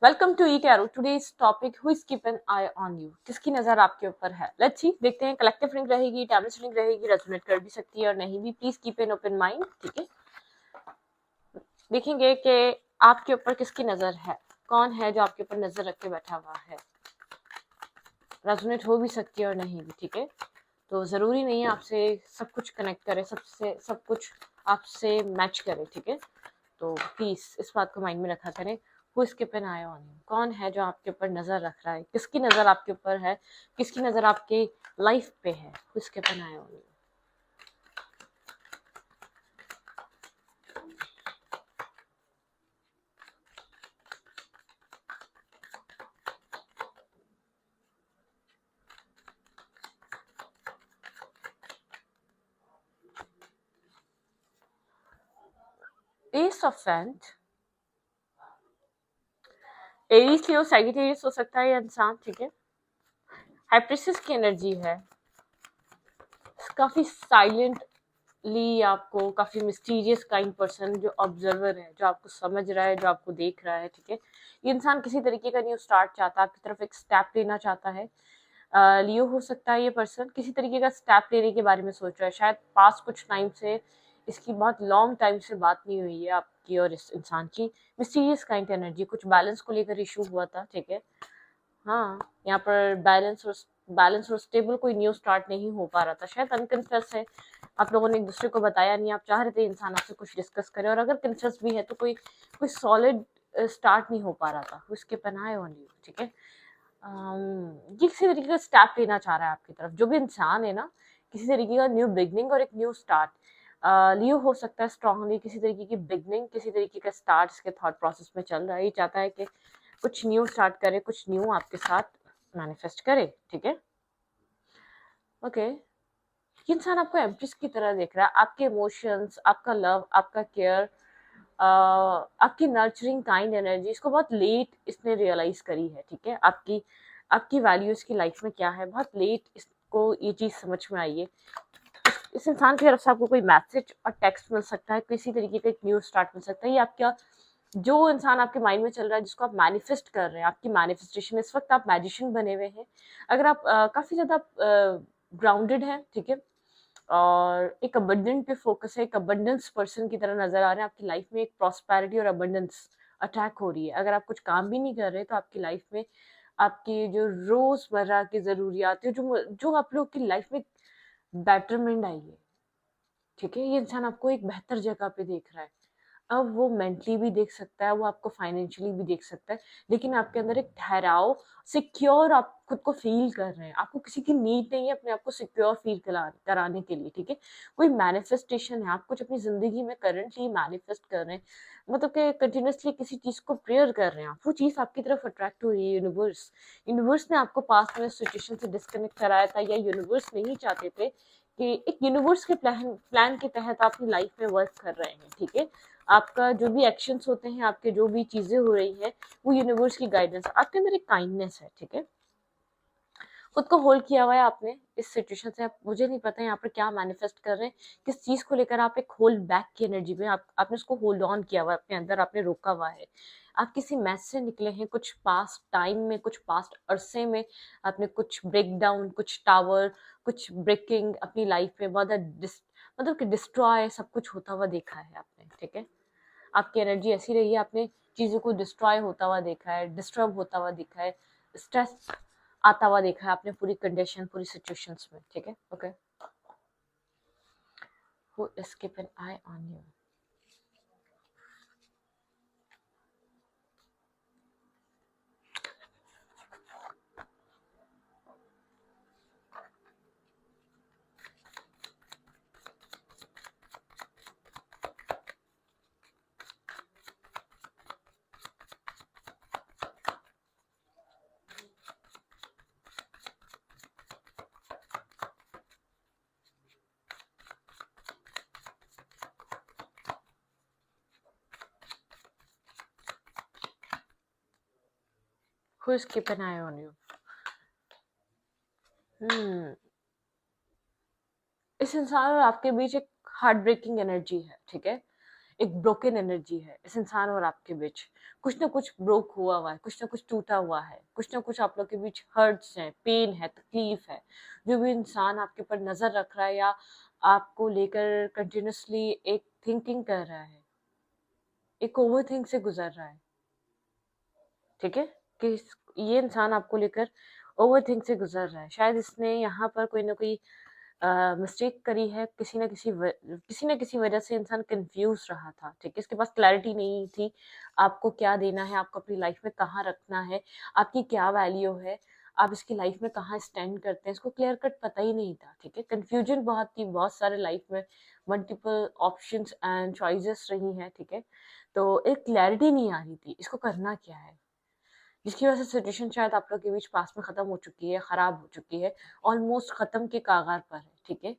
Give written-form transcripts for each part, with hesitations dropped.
Welcome to E Cairo. Today's topic who is keep an eye on you. किसकी नजर आपके ऊपर है? लेट्स सी, देखते हैं। कलेक्टिव रिंग रहेगी, टैमलेस रिंग रहेगी, रेजोनेट कर भी सकती है और नहीं भी। Please keep an open mind. ठीक है, देखेंगे कि आपके ऊपर किसकी नजर है, कौन है जो आपके ऊपर नजर रख के बैठा हुआ है। रेजोनेट हो भी सकती है और नहीं भी। ठीक है, तो जरूरी नहीं है आपसे सब कुछ कनेक्ट करे, सबसे सब कुछ आपसे मैच करे। ठीक है, तो प्लीज इस बात को माइंड में रखा करें। Who is keeping I on you? कौन है जो आपके ऊपर नजर रख रहा है? किसकी नजर आपके ऊपर है? किसकी नजर आपके लाइफ पे है? Who is keeping I on you? S of faint, Aries Leo Sagittarius हो सकता है ये इंसान। ठीक है, हाइप्रिस्टस की एनर्जी है, काफी साइलेंटली आपको, काफी मिस्टीरियस काइंड पर्सन, जो ऑब्जर्वर है, जो आपको समझ रहा है, जो आपको देख रहा है। ठीक है, ये इंसान किसी तरीके का न्यू स्टार्ट चाहता है, आपकी तरफ एक स्टेप लेना चाहता है। लियो हो सकता है ये पर्सन किसी तरीके का स्टेप लेने के बारे में सोच रहा है। शायद पास कुछ टाइम से इसकी बहुत लॉन्ग टाइम से बात नहीं हुई है आपकी और इस इंसान की। मिस्टीरियस काइंड एनर्जी, कुछ बैलेंस को लेकर इशू हुआ था। ठीक है, हाँ, यहाँ पर बैलेंस और स्टेबल कोई न्यू स्टार्ट नहीं हो पा रहा था। शायद अनकन्फेस है, आप लोगों ने एक दूसरे को बताया नहीं, आप चाह रहे थे इंसान आपसे कुछ डिस्कस करे, और अगर कन्फेस भी है तो कोई कोई सॉलिड स्टार्ट नहीं हो पा रहा था। उसके पनाहे ऑन यू। ठीक है, ये किसी तरीके का स्टेप लेना चाह रहा है आपकी तरफ, जो भी इंसान है ना, किसी तरीके का न्यू बिगनिंग और एक न्यू स्टार्ट। लियो हो सकता है स्ट्रांगली किसी तरीके की बिगनिंग, किसी तरीके का स्टार्ट इसके थॉट प्रोसेस में चल रहा है। ये चाहता है कि कुछ न्यू स्टार्ट करे, कुछ न्यू आपके साथ मैनिफेस्ट करे। ठीक है, ओके। ये इंसान आपको एम्प्रेस की तरह देख रहा है। आपके इमोशंस, आपका लव, आपका केयर, आपकी नर्चरिंग काइंड एनर्जी, इसको बहुत लेट इसने रियलाइज करी है। ठीक है, आपकी आपकी वैल्यू इसकी लाइफ में क्या है, बहुत लेट इसको ये चीज समझ में आई है। इस इंसान की तरफ से आपको कोई मैसेज और टेक्स्ट मिल सकता है, किसी तरीके का एक न्यू स्टार्ट मिल सकता है। ये आपका, जो इंसान आपके माइंड में चल रहा है, जिसको आप मैनिफेस्ट कर रहे हैं, आपकी मैनिफेस्टेशन, इस वक्त आप मैजिशियन बने हुए हैं। अगर आप काफी ज्यादा ग्राउंडेड हैं, ठीक है, और एक अबंडेंट पे फोकस है, एक अबंडेंस पर्सन की तरह नजर आ रहे हैं, आपकी लाइफ में एक प्रॉस्पेरिटी और अबंडेंस अटैक हो रही है। अगर आप कुछ काम भी नहीं कर रहे तो आपकी लाइफ में आपकी जो रोजमर्रा की जरूरियात है, जो जो आप लोग की लाइफ में बेटरमेंट आई है। ठीक है, ये इंसान आपको एक बेहतर जगह पे देख रहा है। अब वो मेंटली भी देख सकता है, वो आपको फाइनेंशियली भी देख सकता है, लेकिन आपके अंदर एक ठहराव, सिक्योर आप खुद को फील कर रहे हैं। आपको किसी की नीड नहीं है अपने आप को सिक्योर फील कराने के लिए। ठीक है, कोई मैनिफेस्टेशन है, आप कुछ अपनी जिंदगी में करंटली मैनिफेस्ट कर रहे हैं, मतलब कि कंटिन्यूसली किसी चीज को प्रेयर कर रहे हैं आप, वो चीज आपकी तरफ अट्रैक्ट हो रही है। यूनिवर्स यूनिवर्स ने आपको पास्ट में सिचुएशन से डिस्कनेक्ट कराया था, या यूनिवर्स नहीं चाहते थे कि एक यूनिवर्स के प्लान के तहत आप अपनी लाइफ में वर्क कर रहे हैं। ठीक है, आपका जो भी एक्शंस होते हैं, आपके जो भी चीजें हो रही हैं, वो यूनिवर्स की गाइडेंस, आपके अंदर एक काइंडनेस है। ठीक है, खुद को होल्ड किया हुआ है आपने इस सिचुएशन से। आप, मुझे नहीं पता यहाँ पर क्या मैनिफेस्ट कर रहे हैं, किस चीज को लेकर आप एक होल्ड बैक की एनर्जी में, आपने उसको होल्ड ऑन किया हुआ है अपने अंदर, आपने रोका हुआ है। आप किसी मैस से निकले हैं, कुछ पास्ट टाइम में, कुछ पास्ट अरसे में आपने कुछ ब्रेक डाउन, कुछ टावर, कुछ ब्रेकिंग अपनी लाइफ में बहुत मतलब कि डिस्ट्रॉय सब कुछ होता हुआ देखा है आपने। ठीक है, आपकी एनर्जी ऐसी रही है, आपने चीजों को डिस्ट्रॉय होता हुआ देखा है, डिस्टर्ब होता हुआ देखा है, स्ट्रेस आता हुआ देखा है आपने, पूरी कंडीशन, पूरी सिचुएशंस में। ठीक है, okay. Who is keeping I on you? Who is keeping I on you? इस इंसान और आपके बीच एक हार्ट ब्रेकिंग एनर्जी है। ठीक है, एक ब्रोकन एनर्जी है इस इंसान और आपके बीच। कुछ ना कुछ ब्रोक हुआ है, कुछ ना कुछ टूटा हुआ है, कुछ ना कुछ आप लोग के बीच हर्ट्स हैं, पेन है, तकलीफ है। जो भी इंसान आपके ऊपर नजर रख रहा है या आपको लेकर कंटिन्यूअसली एक थिंकिंग कर रहा है, एक ओवर थिंक से गुजर रहा है, ठीक है, कि ये इंसान आपको लेकर ओवर थिंक से गुजर रहा है। शायद इसने यहाँ पर कोई ना कोई मिस्टेक करी है, किसी न किसी वजह से इंसान कंफ्यूज रहा था, ठीक है, इसके पास क्लैरिटी नहीं थी आपको क्या देना है, आपको अपनी लाइफ में कहाँ रखना है, आपकी क्या वैल्यू है, आप इसकी लाइफ में कहाँ स्टैंड करते हैं, इसको क्लियर कट पता ही नहीं था, ठीक है, कंफ्यूजन बहुत थी, बहुत सारे लाइफ में मल्टीपल ऑप्शंस एंड चॉइसेस रही हैं, ठीक है, तो एक क्लैरिटी नहीं आ रही थी इसको करना क्या है, जिसकी वजह से सिचुएशन शायद आप लोग के बीच पास में खत्म हो चुकी है, खराब हो चुकी है, ऑलमोस्ट खत्म के कागार पर है, ठीक है,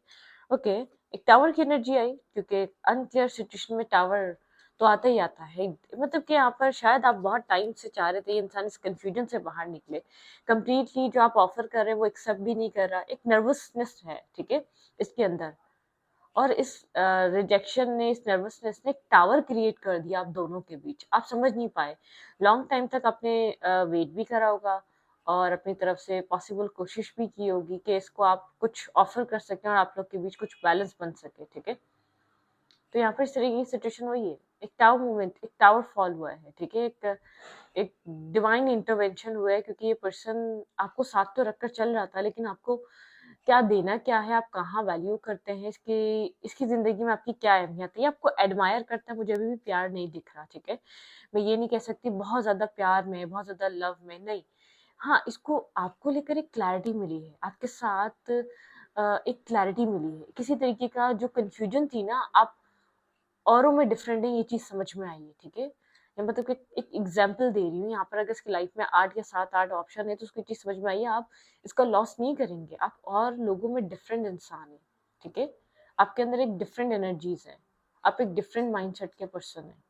ओके। एक टावर की एनर्जी आई, क्योंकि अनक्लियर सिचुएशन में टावर तो आता ही आता है, मतलब कि यहाँ पर शायद आप बहुत टाइम से चाह रहे थे ये इंसान इस कंफ्यूजन से बाहर निकले, कंप्लीटली जो आप ऑफर कर रहे हैं वो एक्सेप्ट भी नहीं कर रहा, एक नर्वसनेस है, ठीक है, इसके अंदर, और इस रिजेक्शन ने, इस नर्वसनेस ने एक टावर क्रिएट कर दिया आप दोनों के बीच, आप समझ नहीं पाए, लॉन्ग टाइम तक आपने वेट भी करा होगा और अपनी तरफ से पॉसिबल कोशिश भी की होगी कि इसको आप कुछ ऑफर कर सकें और आप लोग के बीच कुछ बैलेंस बन सके, ठीक है, तो यहाँ पर इस तरह की सिचुएशन हुई है, एक टावर मूवमेंट, एक टावर फॉल हुआ है, ठीक है, एक डिवाइन इंटरवेंशन हुआ है, क्योंकि ये पर्सन आपको साथ तो रखकर चल रहा था, लेकिन आपको क्या देना क्या है, आप कहाँ वैल्यू करते हैं, इसकी इसकी ज़िंदगी में आपकी क्या अहमियत है, ये आपको एडमायर करता है, मुझे अभी भी प्यार नहीं दिख रहा, ठीक है, मैं ये नहीं कह सकती बहुत ज़्यादा प्यार में, बहुत ज़्यादा लव में, नहीं, हाँ, इसको आपको लेकर एक क्लैरिटी मिली है, आपके साथ एक क्लैरिटी मिली है, किसी तरीके का जो कन्फ्यूजन थी ना, आप औरों में डिफरेंट है, ये चीज़ समझ में आई है, ठीक है, या मतलब कि एक एग्जाम्पल दे रही हूँ यहाँ पर, अगर इसकी लाइफ में 8 या 7-8 ऑप्शन है तो उसको चीज़ समझ में आई है, आप इसका लॉस नहीं करेंगे, आप और लोगों में डिफरेंट इंसान हैं, ठीक है, आपके अंदर एक डिफरेंट एनर्जीज है, आप एक डिफरेंट माइंडसेट के पर्सन हैं,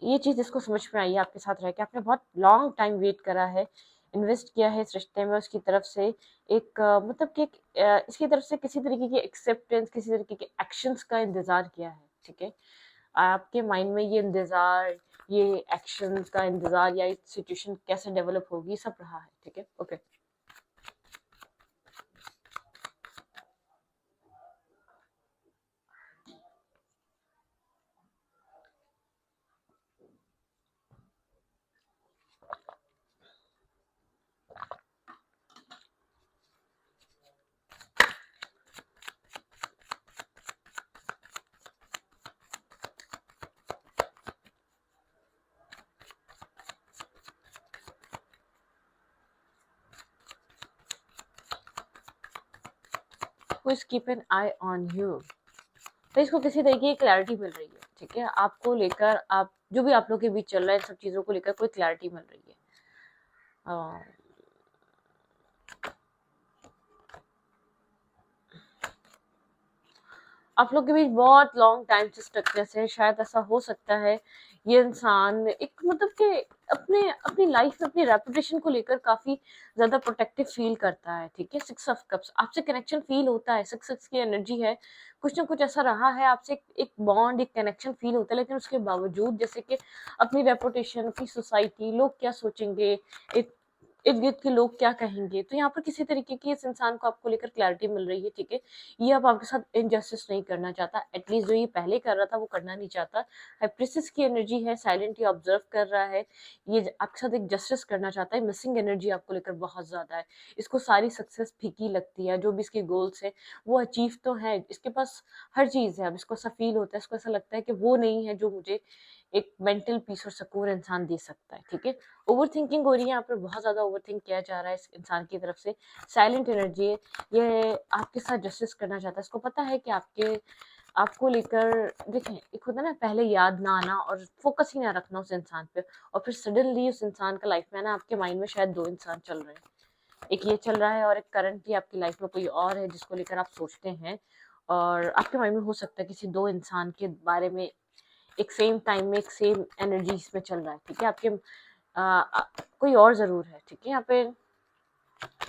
ये चीज़ इसको समझ में आई है आपके साथ रह के, आपने बहुत लॉन्ग टाइम वेट करा है, इन्वेस्ट किया है इस रिश्ते में, उसकी तरफ से एक मतलब कि इसकी तरफ से किसी तरीके की एक्सेप्टेंस, किसी तरीके के एक्शंस का इंतजार किया है, ठीक है, आपके माइंड में ये इंतजार, ये एक्शन का इंतजार या सिचुएशन कैसे डेवलप होगी सब रहा है, ठीक है, okay. Who is keep an eye on you, तो इसको किसी तरीके की क्लैरिटी मिल रही है, ठीक है, आपको लेकर, आप जो भी आप लोग के बीच चल रहा है, सब चीज़ों को लेकर कोई क्लैरिटी मिल रही है, आप लोग के बीच बहुत लॉन्ग टाइम से स्टकनेस है, शायद ऐसा हो सकता है ये इंसान एक मतलब कि अपने अपनी लाइफ में अपनी रेपुटेशन को लेकर काफी ज्यादा प्रोटेक्टिव फील करता है, ठीक है, 6 ऑफ कप्स, आपसे कनेक्शन फील होता है, 6 की एनर्जी है, कुछ ना कुछ ऐसा रहा है आपसे, एक बॉन्ड, एक कनेक्शन फील होता है, लेकिन उसके बावजूद जैसे कि अपनी रेपुटेशन, अपनी सोसाइटी, लोग क्या सोचेंगे, एक इर्द गिर्द के लोग क्या कहेंगे, तो यहाँ पर किसी तरीके की इस इंसान को आपको लेकर क्लैरिटी मिल रही है, ठीक है, ये अब आपके साथ इनजस्टिस नहीं करना चाहता, एटलीस्ट जो ये पहले कर रहा था वो करना नहीं चाहता, हाइप्रिसिस की एनर्जी है, साइलेंटली ऑब्जर्व कर रहा है, ये आपके साथ एक जस्टिस करना चाहता है, मिसिंग एनर्जी आपको लेकर बहुत ज्यादा है, इसको सारी सक्सेस फीकी लगती है, जो भी इसके गोल्स है वो अचीव तो है, इसके पास हर चीज है, अब इसको ऐसा फील होता है, इसको ऐसा लगता है कि वो नहीं है जो मुझे एक मेंटल पीस और सुकून इंसान दे सकता है, ठीक है, ओवर थिंकिंग हो रही है यहाँ पर, बहुत ज्यादा ओवर थिंक किया जा रहा है इस इंसान की तरफ से, साइलेंट एनर्जी है, ये आपके साथ जस्टिस करना चाहता है, इसको पता है कि आपको लेकर, देखें, एक होता है ना पहले याद ना आना और फोकस ही ना रखना उस इंसान पे, और फिर सडनली उस इंसान का लाइफ में ना आपके माइंड में शायद 2 इंसान चल रहे हैं, एक ये चल रहा है और एक करंटली आपकी लाइफ में कोई और है जिसको लेकर आप सोचते हैं, और आपके माइंड में हो सकता है किसी 2 इंसान के बारे में एक सेम टाइम में, एक सेम एनर्जीज में चल रहा है, ठीक है, आपके कोई और जरूर है, ठीक है, यहाँ पे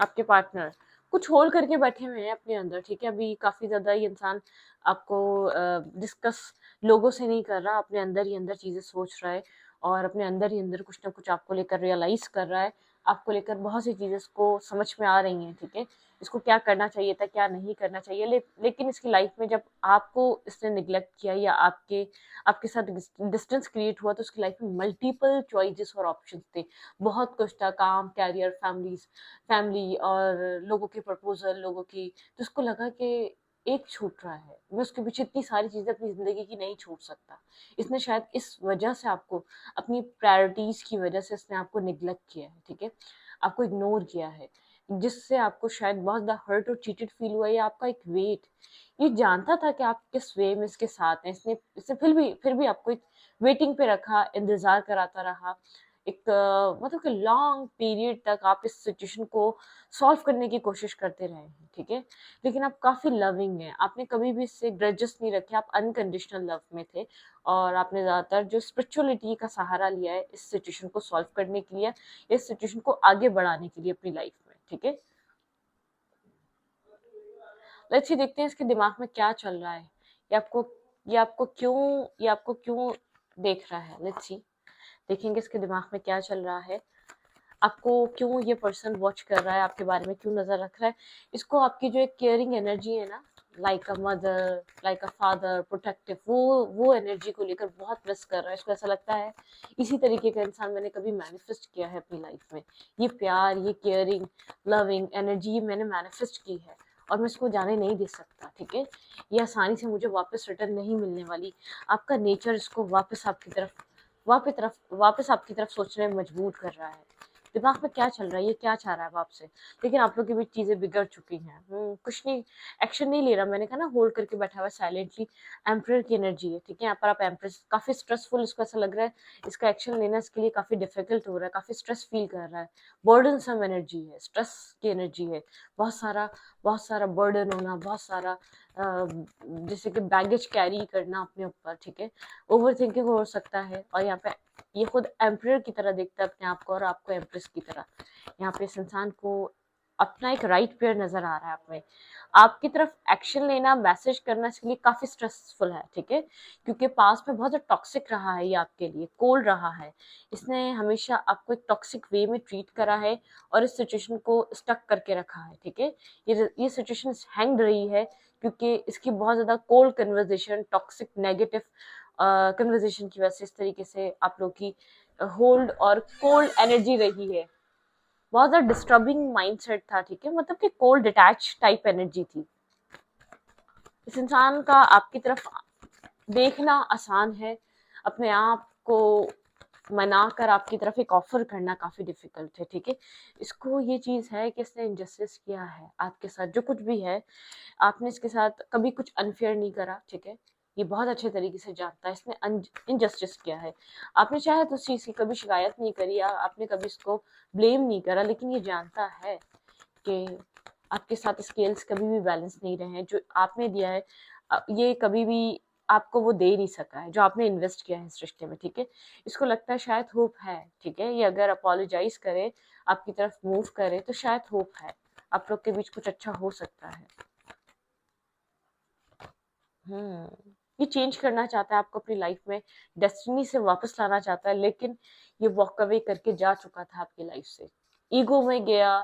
आपके पार्टनर कुछ होल्ड करके बैठे हुए हैं अपने अंदर, ठीक है, अभी काफी ज्यादा ये इंसान आपको डिस्कस लोगों से नहीं कर रहा, अपने अंदर ही अंदर चीज़ें सोच रहा है और अपने अंदर ही अंदर कुछ ना कुछ आपको लेकर रियलाइज़ कर रहा है। आपको लेकर बहुत सी चीज़ें इसको समझ में आ रही हैं, ठीक है? इसको क्या करना चाहिए था, क्या नहीं करना चाहिए, लेकिन इसकी लाइफ में जब आपको इसने निग्लेक्ट किया या आपके साथ डिस्टेंस क्रिएट हुआ, तो उसकी लाइफ में मल्टीपल चॉइसेस और ऑप्शंस थे। बहुत कुछ था, काम, कैरियर, फैमिली और लोगों के प्रपोज़ल, लोगों की, तो उसको लगा कि एक छूट रहा है, मैं उसके पीछे इतनी सारी चीज़ें अपनी ज़िंदगी की नहीं छूट सकता। इसने शायद इस वजह से आपको, अपनी प्रायोरिटीज़ की वजह से इसने आपको निग्लेक्ट किया है, ठीक है? आपको इग्नोर किया है, जिससे आपको शायद बहुत ज़्यादा हर्ट और चीटेड फील हुआ, या आपका एक वेट, ये जानता था कि आप किस वे में इसके साथ हैं, इसने फिर भी आपको एक वेटिंग पे रखा, इंतज़ार कराता रहा। एक मतलब कि लॉन्ग पीरियड तक आप इस सिचुएशन को सॉल्व करने की कोशिश करते रहे हैं, ठीक है? लेकिन आप काफ़ी लविंग हैं, आपने कभी भी इससे ग्रजेस नहीं रखे, आप अनकंडीशनल लव में थे और आपने ज़्यादातर जो स्पिरिचुअलिटी का सहारा लिया है इस सिचुएशन को सॉल्व करने के लिए, इस सिचुएशन को आगे बढ़ाने के लिए अपनी लाइफ में, ठीक है? लेट्स सी, देखते हैं इसके दिमाग में क्या चल रहा है, ये आपको ये आपको क्यों देख रहा है। लेट्स सी, देखेंगे इसके दिमाग में क्या चल रहा है, आपको क्यों ये पर्सन वॉच कर रहा है, आपके बारे में क्यों नजर रख रहा है। इसको आपकी जो एक केयरिंग एनर्जी है ना, like a mother, like a father, protective, वो एनर्जी को लेकर बहुत मिस कर रहा है। इसको ऐसा लगता है इसी तरीके का इंसान मैंने कभी मैनिफेस्ट किया है अपनी लाइफ में, ये प्यार, ये केयरिंग, लविंग एनर्जी मैंने मैनिफेस्ट की है और मैं इसको जाने नहीं दे सकता, ठीक है? ये आसानी से मुझे वापस रिटर्न नहीं मिलने वाली। आपका नेचर इसको वापस आपकी तरफ सोचने में मजबूर कर रहा है। दिमाग में क्या चल रहा है, ये क्या चाह रहा है अब आपसे। लेकिन आप लोग के बीच चीजें बिगड़ चुकी हैं। कुछ नहीं, एक्शन नहीं ले रहा, मैंने कहा ना, होल्ड करके बैठा हुआ साइलेंटली। एम्परर की एनर्जी है, ठीक है? यहाँ पर आप एम्प्रेस, काफी स्ट्रेसफुल इसको ऐसा लग रहा है, इसका एक्शन लेना इसके लिए काफी डिफिकल्ट हो रहा है, काफी स्ट्रेस फील कर रहा है। बर्डन सम एनर्जी है, स्ट्रेस की एनर्जी है, बहुत सारा बर्डन होना, बहुत सारा जैसे कि बैगेज कैरी करना अपने ऊपर, ठीक है? ओवर थिंकिंग हो सकता है, और यहाँ पे ये खुद एम्परर की तरह देखता है अपने आप को और आपको एम्प्रेस की तरह। यहाँ पे इस इंसान को अपना एक राइट पेयर नजर आ रहा है आप में। आपकी तरफ एक्शन लेना, मैसेज करना इसके लिए काफी स्ट्रेसफुल है, ठीक है? क्योंकि पास में बहुत टॉक्सिक रहा है, ये आपके लिए कोल्ड रहा है। इसने हमेशा आपको एक टॉक्सिक वे में ट्रीट करा है और इस सिचुएशन को स्टक करके रखा है, ठीक है? ये सिचुएशन हैंग रही है क्योंकि इसकी बहुत ज्यादा cold conversation, toxic negative conversation की वजह से इस तरीके से आप लोग की होल्ड और कोल्ड एनर्जी रही है। बहुत ज्यादा डिस्टर्बिंग माइंडसेट था, ठीक है? मतलब कि कोल्ड डिटैच टाइप एनर्जी थी। इस इंसान का आपकी तरफ देखना आसान है, अपने आप को मना कर आपकी तरफ एक ऑफर करना काफी डिफिकल्ट है, ठीक है? इसको ये चीज है कि इसने इनजस्टिस किया है आपके साथ, जो कुछ भी है आपने इसके साथ कभी कुछ अनफेयर नहीं करा, ठीक है? ये बहुत अच्छे तरीके से जानता है इसने इनजस्टिस किया है। आपने चाहे तो उस चीज की कभी शिकायत नहीं करी या आपने कभी इसको ब्लेम नहीं करा, लेकिन ये जानता है कि आपके साथ स्केल्स कभी भी बैलेंस नहीं रहे हैं। जो आपने दिया है ये कभी भी आपको वो दे नहीं सका है, जो आपने इन्वेस्ट किया है इस रिश्ते में, ठीक है? इसको लगता है शायद होप है, ठीक है? ये अगर अपोलोजाइज करे, आपकी तरफ मूव करे, तो शायद होप है, आप लोग के बीच कुछ अच्छा हो सकता है। ये चेंज करना चाहता है आपको अपनी लाइफ में, डेस्टिनी से वापस लाना चाहता है, लेकिन ये वॉक अवे करके जा चुका था आपकी लाइफ से। ईगो में गया,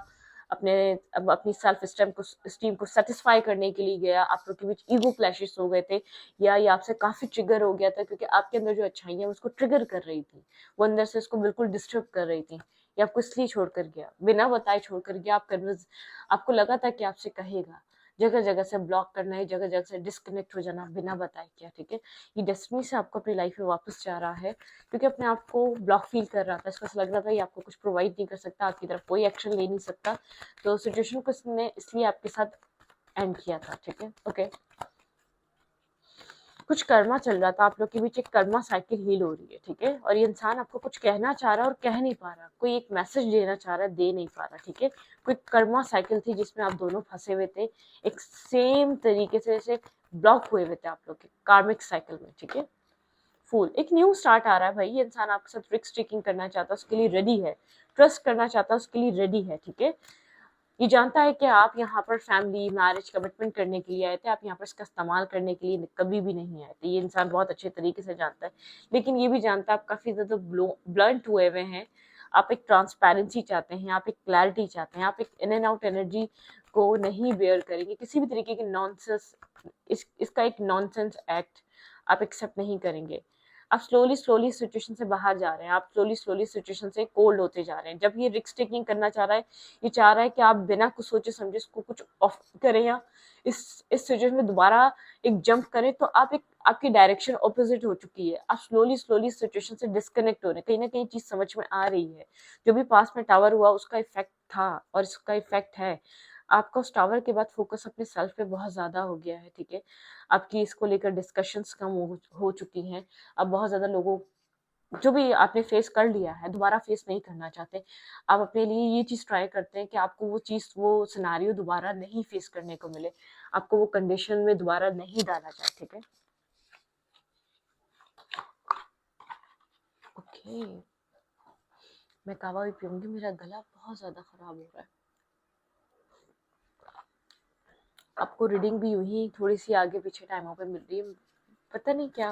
अपने अब अपनी सेल्फ स्टीम को सेटिस्फाई करने के लिए गया। आप लोग के बीच ईगो क्लैशेस हो गए थे, या ये आपसे काफी ट्रिगर हो गया था क्योंकि आपके अंदर जो अच्छाइयाँ हैं उसको ट्रिगर कर रही थी, वो अंदर से उसको बिल्कुल डिस्टर्ब कर रही थी। ये आपको इसलिए छोड़कर गया, बिना बताए छोड़कर गया। आपको लगा था कि आपसे कहेगा, जगह जगह से ब्लॉक करना है, जगह जगह से डिस्कनेक्ट हो जाना बिना बताए किया, ठीक है? ये डेस्टिनी से आपको अपनी लाइफ में वापस जा रहा है क्योंकि अपने आप को ब्लॉक फील कर रहा था। इसको ऐसा लग रहा था ये आपको कुछ प्रोवाइड नहीं कर सकता, आपकी तरफ कोई एक्शन ले नहीं सकता, तो सिचुएशन को इसने इसलिए आपके साथ एंड किया था, ठीक है? ओके, कुछ कर्मा चल रहा था आप लोग के बीच, एक कर्मा साइकिल हील हो रही है, ठीक है? और ये इंसान आपको कुछ कहना चाह रहा है और कह नहीं पा रहा, कोई एक मैसेज देना चाह रहा है, दे नहीं पा रहा, ठीक है? कोई कर्मा साइकिल थी जिसमें आप दोनों फंसे हुए थे, एक सेम तरीके से जैसे ब्लॉक हुए हुए थे आप लोग के कार्मिक साइकिल में, ठीक है? फूल, एक न्यू स्टार्ट आ रहा है भाई। ये इंसान आपके साथ रिस्क टेकिंग करना चाहता है, उसके लिए रेडी है, ट्रस्ट करना चाहता है, उसके लिए रेडी है, ठीक है? ये जानता है कि आप यहाँ पर फैमिली, मैरिज, कमिटमेंट करने के लिए आए थे, आप यहाँ पर इसका इस्तेमाल करने के लिए कभी भी नहीं आए थे। ये इंसान बहुत अच्छे तरीके से जानता है, लेकिन ये भी जानता है आप काफ़ी ज़्यादा ब्लंट हुए हुए हैं। आप एक ट्रांसपेरेंसी चाहते हैं, आप एक क्लैरिटी चाहते हैं, आप एक इन एंड आउट एनर्जी को नहीं बेयर करेंगे, किसी भी तरीके के नॉनसेंस, इसका एक नॉनसेंस एक्ट आप एक्सेप्ट नहीं करेंगे। आप स्लोली स्लोली सिचुएशन से बाहर जा रहे हैं, आप स्लोली स्लोली सिचुएशन से कोल्ड होते जा रहे हैं। जब ये रिस्क टेकिंग करना चाह रहा है, ये चाह रहा है कि आप बिना कुछ सोचे समझे इसको कुछ ऑफ करें या इस सिचुएशन में दोबारा एक जंप करें, तो आप एक आपकी डायरेक्शन ऑपोजिट हो चुकी है। आप स्लोली स्लोली सिचुएशन से डिस्कनेक्ट हो रहे हैं, कहीं ना कहीं चीज समझ में आ रही है। जो भी पास में टावर हुआ उसका इफेक्ट था और इसका इफेक्ट है। आपका उस टावर के बाद फोकस अपने सेल्फ पे बहुत ज्यादा हो गया है, ठीक है। आपकी इसको लेकर डिस्कशंस कम हो चुकी हैं। अब बहुत ज्यादा लोगों, जो भी आपने फेस कर लिया है दोबारा फेस नहीं करना चाहते। आप अपने लिए ये चीज ट्राई करते हैं कि आपको वो चीज, वो सिनारियो दोबारा नहीं फेस करने को मिले, आपको वो कंडीशन में दोबारा नहीं डाला जाए, ठीक है। ओके, मैं कावा भी पीऊंगी, मेरा गला बहुत ज्यादा खराब हो रहा है। आपको रीडिंग भी यूं ही थोड़ी सी आगे पीछे टाइमों पे मिल रही है, पता नहीं क्या।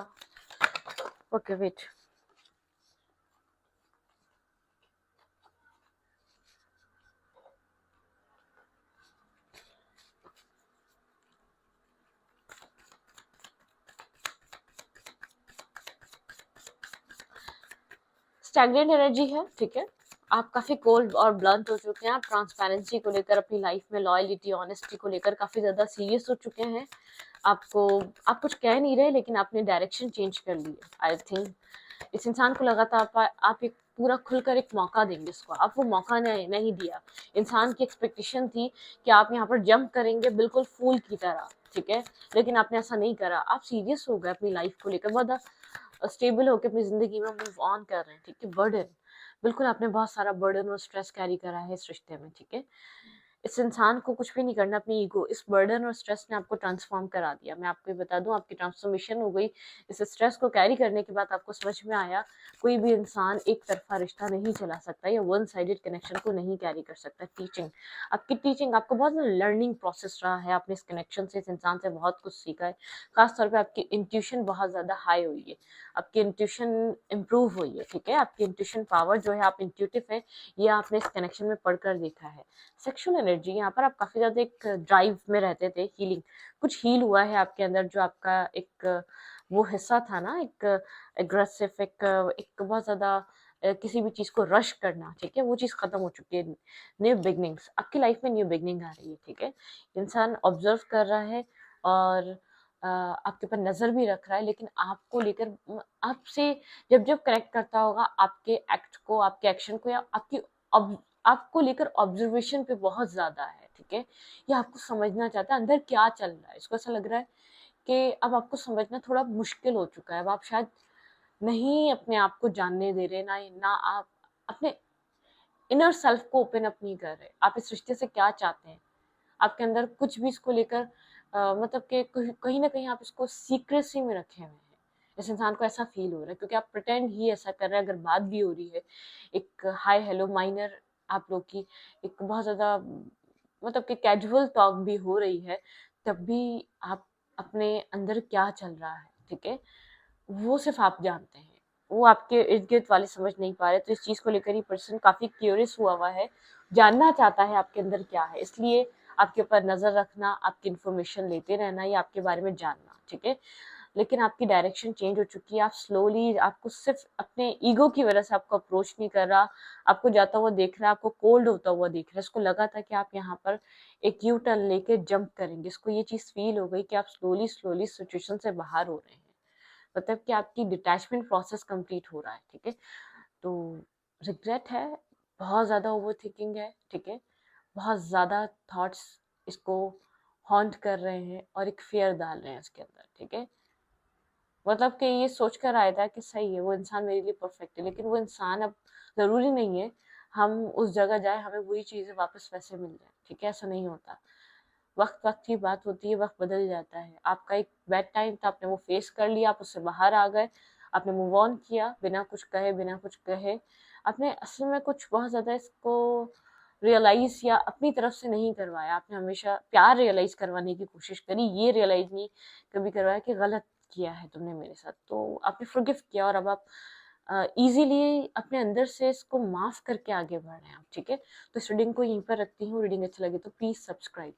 ओके वेट, स्टैग्नेंट एनर्जी है, ठीक है। आप काफी कोल्ड और ब्लंट हो चुके हैं, आप ट्रांसपेरेंसी को लेकर, अपनी लाइफ में लॉयलिटी, ऑनेस्टी को लेकर काफी ज्यादा सीरियस हो चुके हैं। आपको, आप कुछ कह नहीं रहे लेकिन आपने डायरेक्शन चेंज कर ली है। आई थिंक इस इंसान को लगा था आप एक पूरा खुलकर एक मौका देंगे इसको, आप वो मौका नहीं दिया। इंसान की एक्सपेक्टेशन थी कि आप यहाँ पर जंप करेंगे बिल्कुल फूल की तरह, ठीक है, लेकिन आपने ऐसा नहीं करा। आप सीरियस हो गए अपनी लाइफ को लेकर, बहुत स्टेबल होकर अपनी जिंदगी में मूव ऑन कर रहे हैं, ठीक है। बर्डन, बिल्कुल आपने बहुत सारा बर्डन और स्ट्रेस कैरी करा है इस रिश्ते में, ठीक है। इस इंसान को कुछ भी नहीं करना, अपनी ईगो, इस बर्डन और स्ट्रेस ने आपको ट्रांसफॉर्म करा दिया। मैं आपको ये बता दूं, आपकी ट्रांसफॉर्मेशन हो गई। इस स्ट्रेस को कैरी करने के बाद आपको समझ में आया कोई भी इंसान एक तरफा रिश्ता नहीं चला सकता या वन साइडेड कनेक्शन को नहीं कैरी कर सकता। टीचिंग, आपकी टीचिंग, आपको बहुत लर्निंग प्रोसेस रहा है। आपने इस कनेक्शन से, इस इंसान से बहुत कुछ सीखा है। खासतौर पर आपकी इंट्यूशन बहुत ज्यादा हाई हुई है, आपकी इंट्यूशन इम्प्रूव हुई है, ठीक है। आपकी इंट्यूशन पावर जो है, आप इंट्यूटिव है, ये आपने इस कनेक्शन में पढ़कर देखा है। सेक्सुअल एनर्जी, यहाँ पर आप काफी ज्यादा एक ड्राइव में रहते थे, हीलिंग, कुछ हील हुआ है आपके अंदर। जो आपका एक वो हिस्सा था ना, एक एग्रेसिव, एक बहुत ज्यादा किसी भी चीज को रश करना, ठीक है, वो चीज खत्म हो चुकी है। न्यू बिगनिंग्स, आपकी लाइफ में न्यू बिगनिंग आ रही है, ठीक है। इंसान ऑब्जर्व कर रहा है और आपके ऊपर नजर भी रख रहा है, लेकिन आपको लेकर आपसे जब जब कनेक्ट करता होगा, आपके एक्ट को, आपके एक्शन को, या आपकी आपको लेकर ऑब्जर्वेशन पे बहुत ज्यादा है, ठीक है। ये आपको समझना चाहता है अंदर क्या चल रहा है। इसको ऐसा लग रहा है कि अब आपको समझना थोड़ा मुश्किल हो चुका है। अब आप शायद नहीं अपने आप को जानने दे रहे, ना ना आप अपने इनर सेल्फ को ओपन अप नहीं कर रहे। आप इस रिश्ते से क्या चाहते हैं, आपके अंदर कुछ भी इसको लेकर मतलब कि कहीं ना कहीं आप इसको सीक्रेसी में रखे हुए हैं। इस इंसान को ऐसा फील हो रहा है, क्योंकि आप प्रिटेंड ही ऐसा कर रहे हैं। अगर बात भी हो रही है एक हाय हेलो माइनर आप लोग की, एक बहुत ज्यादा मतलब कि कैजुअल टॉक भी हो रही है, तब भी आप अपने अंदर क्या चल रहा है, ठीक है, वो सिर्फ आप जानते हैं। वो आपके इर्द गिर्द वाले समझ नहीं पा रहे। तो इस चीज को लेकर ही पर्सन काफी क्यूरियस हुआ है, जानना चाहता है आपके अंदर क्या है। इसलिए आपके ऊपर नजर रखना, आपकी इन्फॉर्मेशन लेते रहना, या आपके बारे में जानना, ठीक है। लेकिन आपकी डायरेक्शन चेंज हो चुकी है। आप स्लोली, आपको सिर्फ अपने ईगो की वजह से आपको अप्रोच नहीं कर रहा, आपको जाता हुआ देख रहा है, आपको कोल्ड होता हुआ देख रहा है। इसको लगा था कि आप यहाँ पर एक यू टर्न लेके जंप करेंगे। इसको ये चीज फील हो गई कि आप स्लोली स्लोली सिचुएशन से बाहर हो रहे हैं, मतलब कि आपकी डिटैचमेंट प्रोसेस कंप्लीट हो रहा है, ठीक है। तो रिग्रेट है, बहुत ज़्यादा ओवर थिंकिंग है, ठीक है, बहुत ज़्यादा थॉट्स इसको हॉन्ट कर रहे हैं और एक फियर डाल रहे हैं इसके अंदर, ठीक है। मतलब कि ये सोच कर आया था कि सही है, वो इंसान मेरे लिए परफेक्ट है, लेकिन वो इंसान अब ज़रूरी नहीं है हम उस जगह जाए, हमें वही चीज़ें वापस वैसे मिल जाए, ठीक है। ऐसा नहीं होता। वक्त वक्त की बात होती है, वक्त बदल जाता है। आपका एक बैड टाइम था, आपने वो फेस कर लिया, आप उससे बाहर आ गए, आपने मूव ऑन किया बिना कुछ कहे, बिना कुछ कहे। आपने असल में कुछ बहुत ज्यादा इसको रियलाइज या अपनी तरफ से नहीं करवाया, आपने हमेशा प्यार रियलाइज करवाने की कोशिश करी, ये रियलाइज नहीं कभी करवाया कि गलत किया है तुमने मेरे साथ, तो आपने फॉरगिव किया और अब आप इजीली अपने अंदर से इसको माफ करके आगे बढ़ रहे हैं आप, ठीक है। तो इस रीडिंग को यहीं पर रखती हूँ, रीडिंग अच्छी लगी तो प्लीज सब्सक्राइब।